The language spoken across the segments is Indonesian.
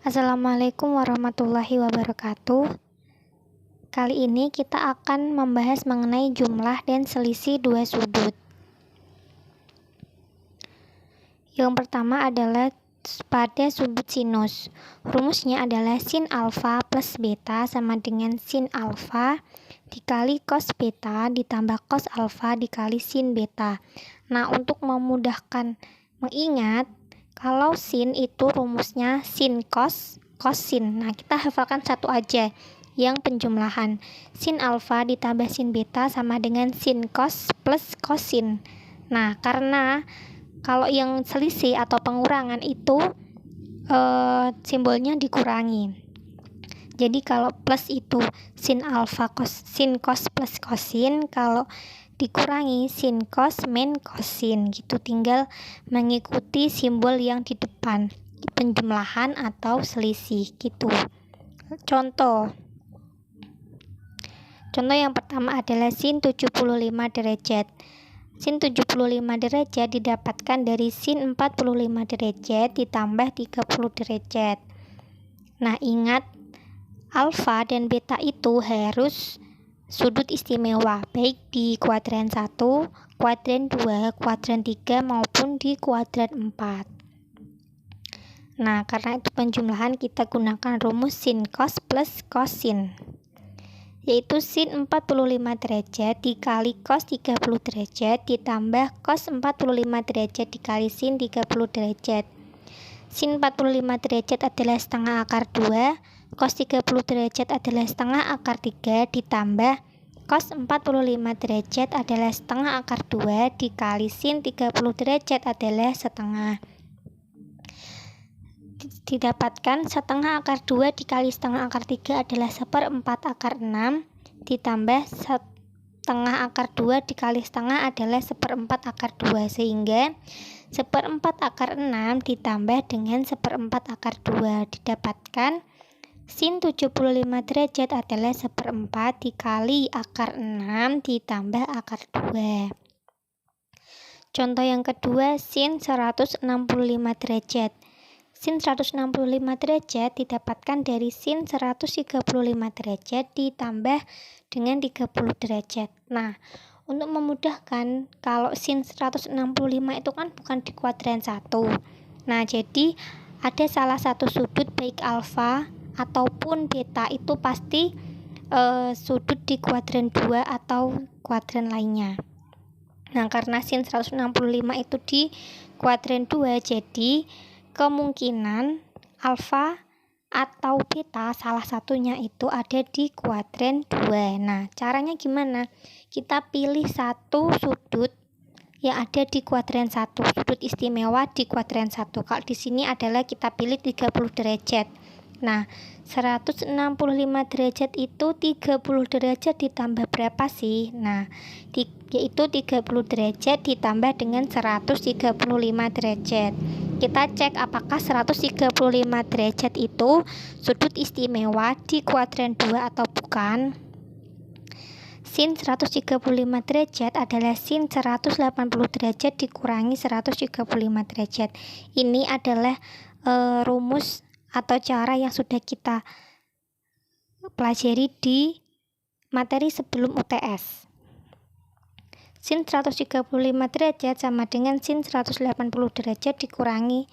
Assalamualaikum warahmatullahi wabarakatuh. Kali ini kita akan membahas mengenai jumlah dan selisih dua sudut. Yang pertama adalah pada sudut sinus. Rumusnya adalah sin alfa plus beta sama dengan sin alfa dikali cos beta ditambah cos alfa dikali sin beta. Nah, untuk memudahkan mengingat, kalau sin itu rumusnya sin cos, cos sin. Nah, kita hafalkan satu aja yang penjumlahan. Sin alfa ditambah sin beta sama dengan sin cos plus cos sin. Nah, karena kalau yang selisih atau pengurangan itu simbolnya dikurangi. Jadi kalau plus itu sin alfa cos, sin cos plus cosin, kalau dikurangi sin cos min cosin gitu, tinggal mengikuti simbol yang di depan, penjumlahan atau selisih gitu. Contoh yang pertama adalah sin 75 derajat. Sin 75 derajat didapatkan dari sin 45 derajat ditambah 30 derajat. Nah, ingat alfa dan beta itu harus sudut istimewa, baik di kuadran 1, kuadran 2, kuadran 3 maupun di kuadran 4. Nah, karena itu penjumlahan kita gunakan rumus sin cos plus cosin, yaitu sin 45 derajat dikali cos 30 derajat ditambah cos 45 derajat dikali sin 30 derajat. Sin 45 derajat adalah setengah akar 2, cos 30 derajat adalah setengah akar 3 ditambah cos 45 derajat adalah setengah akar 2 dikali sin 30 derajat adalah setengah. Didapatkan setengah akar 2 dikali setengah akar 3 adalah 1/4 akar 6 ditambah setengah akar 2 dikali setengah adalah 1/4 akar 2, sehingga 1/4 akar 6 ditambah dengan 1/4 akar 2 didapatkan sin 75 derajat adalah 1/4 dikali akar 6 ditambah akar 2. Contoh yang kedua, sin 165 derajat. Sin 165 derajat didapatkan dari sin 135 derajat ditambah dengan 30 derajat. Nah, untuk memudahkan, kalau sin 165 itu kan bukan di kuadran 1. Nah, jadi ada salah satu sudut baik alfa ataupun beta itu pasti sudut di kuadran 2 atau kuadran lainnya. Nah, karena sin 165 itu di kuadran 2, jadi kemungkinan alfa atau beta salah satunya itu ada di kuadran 2. Nah, caranya gimana? Kita pilih satu sudut yang ada di kuadran 1, sudut istimewa di kuadran 1. Kalau di sini adalah kita pilih 30 derajat. Nah, 165 derajat itu 30 derajat ditambah berapa sih? Nah, yaitu 30 derajat ditambah dengan 135 derajat. Kita cek apakah 135 derajat itu sudut istimewa di kuadran 2 atau bukan. Sin 135 derajat adalah sin 180 derajat dikurangi 135 derajat. Ini adalah rumus atau cara yang sudah kita pelajari di materi sebelum UTS. Sin 135 derajat sama dengan sin 180 derajat dikurangi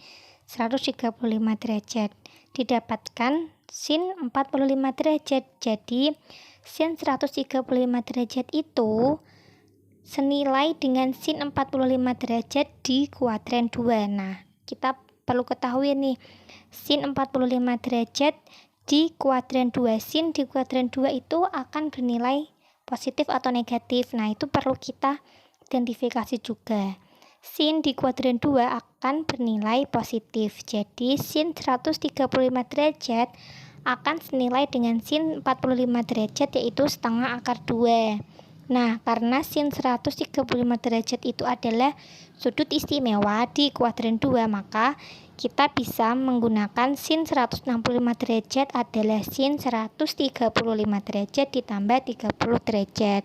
135 derajat. Didapatkan sin 45 derajat. Jadi sin 135 derajat itu senilai dengan sin 45 derajat di kuadran 2. Nah, kita perlu ketahui nih, sin 45 derajat di kuadran 2. Sin di kuadran 2 itu akan bernilai positif atau negatif. Nah, itu perlu kita identifikasi juga. Sin di kuadran 2 akan bernilai positif. Jadi sin 135 derajat akan senilai dengan sin 45 derajat, yaitu setengah akar 2. Nah, karena sin 135 derajat itu adalah sudut istimewa di kuadran 2, maka kita bisa menggunakan sin 165 derajat adalah sin 135 derajat ditambah 30 derajat.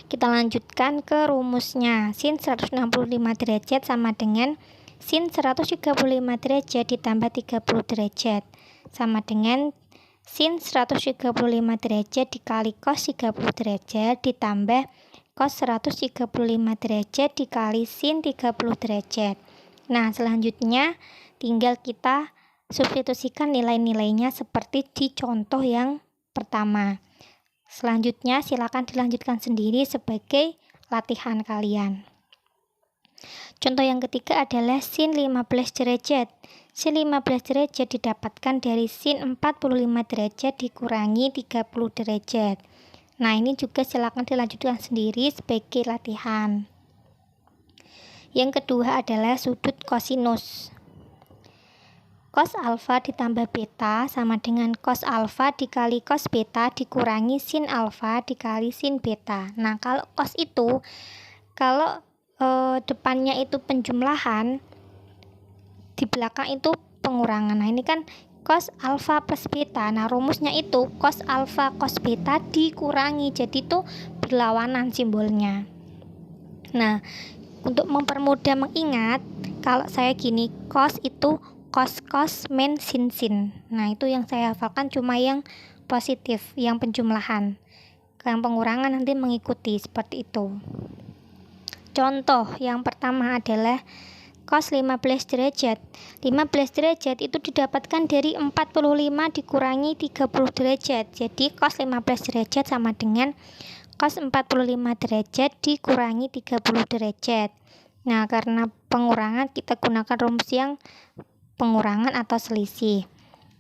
Kita lanjutkan ke rumusnya. Sin 165 derajat sama dengan sin 135 derajat ditambah 30 derajat sama dengan sin 135 derajat dikali cos 30 derajat ditambah cos 135 derajat dikali sin 30 derajat. Nah, selanjutnya tinggal kita substitusikan nilai-nilainya seperti di contoh yang pertama. Selanjutnya silakan dilanjutkan sendiri sebagai latihan kalian. Contoh yang ketiga adalah sin 15 derajat. Sin 15 derajat didapatkan dari sin 45 derajat dikurangi 30 derajat. Nah, ini juga silakan dilanjutkan sendiri sebagai latihan. Yang kedua adalah sudut kosinus. Cos alfa ditambah beta sama dengan cos alfa dikali cos beta dikurangi sin alfa dikali sin beta. Nah, kalau cos itu, kalau depannya itu penjumlahan, di belakang itu pengurangan. Nah, ini kan cos alfa plus beta. Nah, rumusnya itu cos alfa cos beta dikurangi, jadi itu berlawanan simbolnya. Nah, untuk mempermudah mengingat, kalau saya gini, cos itu cos min sin. Nah, itu yang saya hafalkan cuma yang positif, yang penjumlahan. Yang pengurangan nanti mengikuti seperti itu. Contoh yang pertama adalah cos 15 derajat. 15 derajat itu didapatkan dari 45 dikurangi 30 derajat. Jadi cos 15 derajat sama dengan cos 45 derajat dikurangi 30 derajat. Nah, karena pengurangan kita gunakan rumus yang pengurangan atau selisih.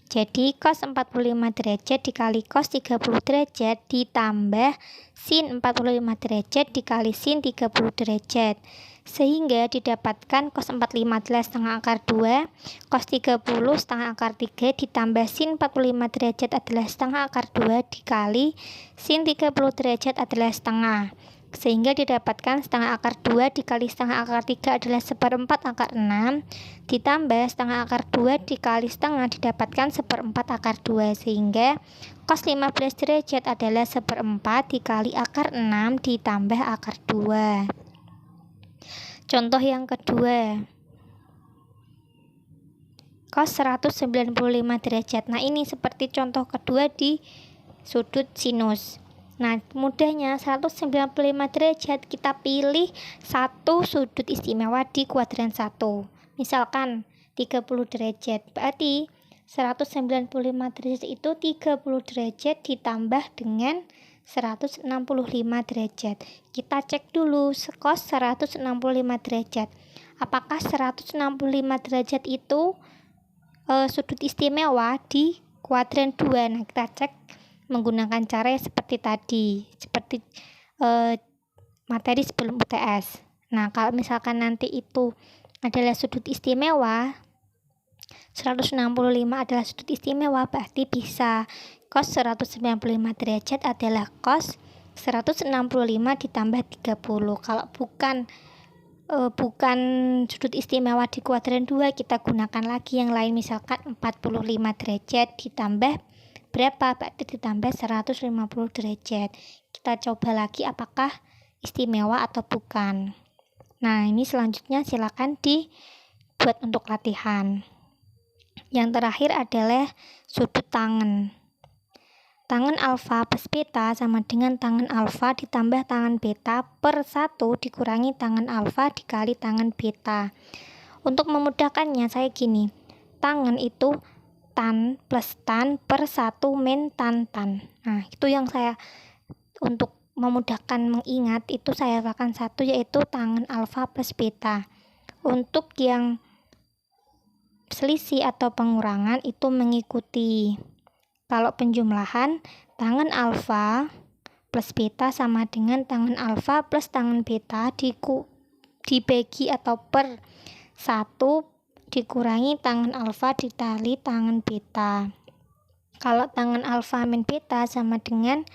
Jadi cos 45 derajat dikali cos 30 derajat ditambah sin 45 derajat dikali sin 30 derajat. Sehingga didapatkan cos 45 adalah setengah akar 2, cos 30 setengah akar 3 ditambah sin 45 derajat adalah setengah akar 2 dikali sin 30 derajat adalah setengah. Sehingga didapatkan setengah akar 2 dikali setengah akar 3 adalah 1/4 akar 6 ditambah setengah akar 2 dikali setengah didapatkan 1/4 akar 2, sehingga cos 15 derajat adalah 1/4 dikali akar 6 ditambah akar 2. Contoh yang kedua, cos 195 derajat. Nah, ini seperti contoh kedua di sudut sinus. Nah, mudahnya 195 derajat kita pilih satu sudut istimewa di kuadran 1. Misalkan 30 derajat. Berarti 195 derajat itu 30 derajat ditambah dengan 165 derajat. Kita cek dulu cos 165 derajat. Apakah 165 derajat itu sudut istimewa di kuadran 2? Nah, kita cek menggunakan cara seperti tadi, seperti materi sebelum UTS. Nah, kalau misalkan nanti itu adalah sudut istimewa, 165 adalah sudut istimewa, berarti bisa cos 195 derajat adalah cos 165 ditambah 30. Kalau bukan sudut istimewa di kuadran 2, kita gunakan lagi yang lain, misalkan 45 derajat ditambah berapa? Berarti ditambah 150 derajat. Kita coba lagi apakah istimewa atau bukan. Nah, ini selanjutnya silakan dibuat untuk latihan. Yang terakhir adalah sudut tangen. Tangen alfa plus beta sama dengan tangen alfa ditambah tangen beta per 1 dikurangi tangen alfa dikali tangen beta. Untuk memudahkannya saya gini, tangen itu tan plus tan per 1 min tan. Nah, itu yang saya, untuk memudahkan mengingat, itu saya akan satu, yaitu tangen alfa plus beta. Untuk yang selisih atau pengurangan itu mengikuti. Kalau penjumlahan, tangen alfa plus beta sama dengan tangen alfa plus tangen beta dibagi atau per 1 dikurangi tangen alfa dikali tangen beta. Kalau tangen alfa min beta sama dengan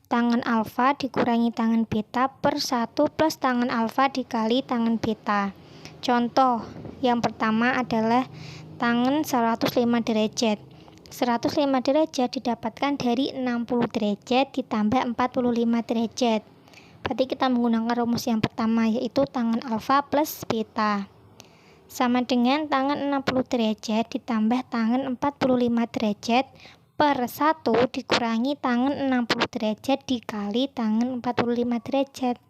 tangen alfa dikurangi tangen beta per 1 plus tangen alfa dikali tangen beta. Contoh yang pertama adalah tangen 105 derajat. 105 derajat didapatkan dari 60 derajat ditambah 45 derajat. Berarti kita menggunakan rumus yang pertama, yaitu tangen alfa plus beta. sama dengan tangan 60 derajat ditambah tangan 45 derajat per 1 dikurangi tangan 60 derajat dikali tangan 45 derajat.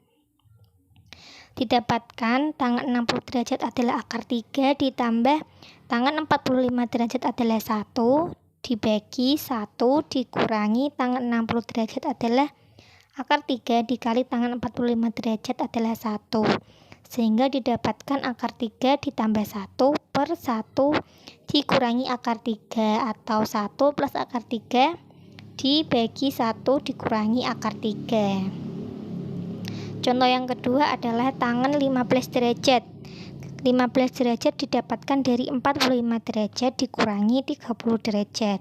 Didapatkan tangan 60 derajat adalah akar 3 ditambah tangan 45 derajat adalah 1 dibagi 1 dikurangi tangan 60 derajat adalah akar 3 dikali tangan 45 derajat adalah 1. Sehingga didapatkan akar 3 ditambah 1 per 1 dikurangi akar 3 atau 1 plus akar 3 dibagi 1 dikurangi akar 3. Contoh yang kedua adalah tangan 15 derajat. 15 derajat didapatkan dari 45 derajat dikurangi 30 derajat.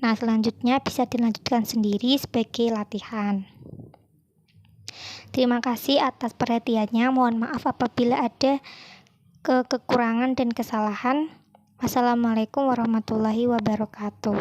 Nah, selanjutnya bisa dilanjutkan sendiri sebagai latihan. Terima kasih atas perhatiannya. Mohon maaf apabila ada kekurangan dan kesalahan. Wassalamualaikum warahmatullahi wabarakatuh.